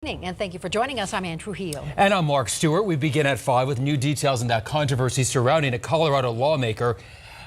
And thank you for joining us. I'm Ann Trujillo. And I'm Mark Stewart. We begin at 5 with new details in that controversy surrounding a Colorado lawmaker.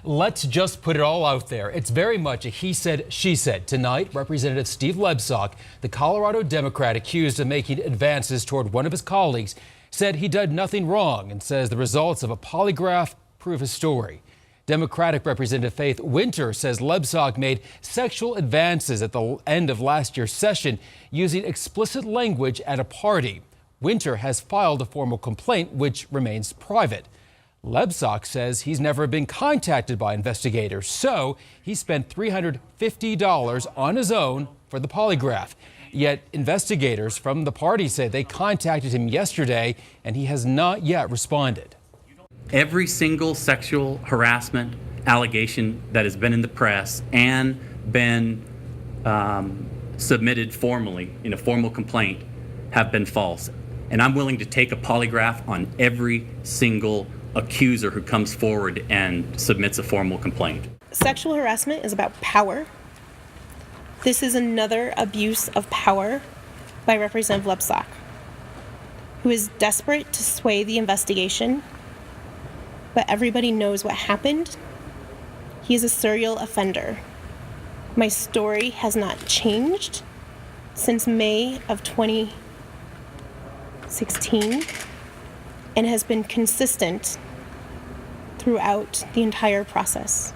Let's just put it all out there. It's very much a he said, she said. Tonight, Representative Steve Lebsock, the Colorado Democrat accused of making advances toward one of his colleagues, said he did nothing wrong and says the results of a polygraph prove his story. Democratic Representative Faith Winter says Lebsock made sexual advances at the end of last year's session using explicit language at a party. Winter has filed a formal complaint, which remains private. Lebsock says he's never been contacted by investigators, so he spent $350 on his own for the polygraph. Yet investigators from the party say they contacted him yesterday, and he has not yet responded. Every single sexual harassment allegation that has been in the press and been submitted formally in a formal complaint have been false. And I'm willing to take a polygraph on every single accuser who comes forward and submits a formal complaint. Sexual harassment is about power. This is another abuse of power by Representative Lebsock, who is desperate to sway the investigation. But everybody knows what happened. He is a serial offender. My story has not changed since May of 2016 and has been consistent throughout the entire process.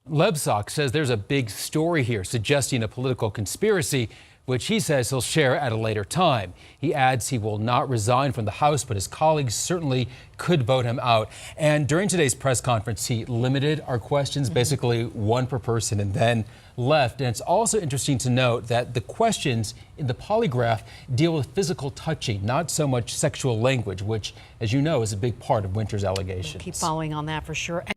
Lebsock says there's a big story here, suggesting a political conspiracy, which he says he'll share at a later time. He adds he will not resign from the House, but his colleagues certainly could vote him out. And during today's press conference, he limited our questions, basically one per person, and then left. And it's also interesting to note that the questions in the polygraph deal with physical touching, not so much sexual language, which, as you know, is a big part of Winter's allegations. We'll keep following on that for sure.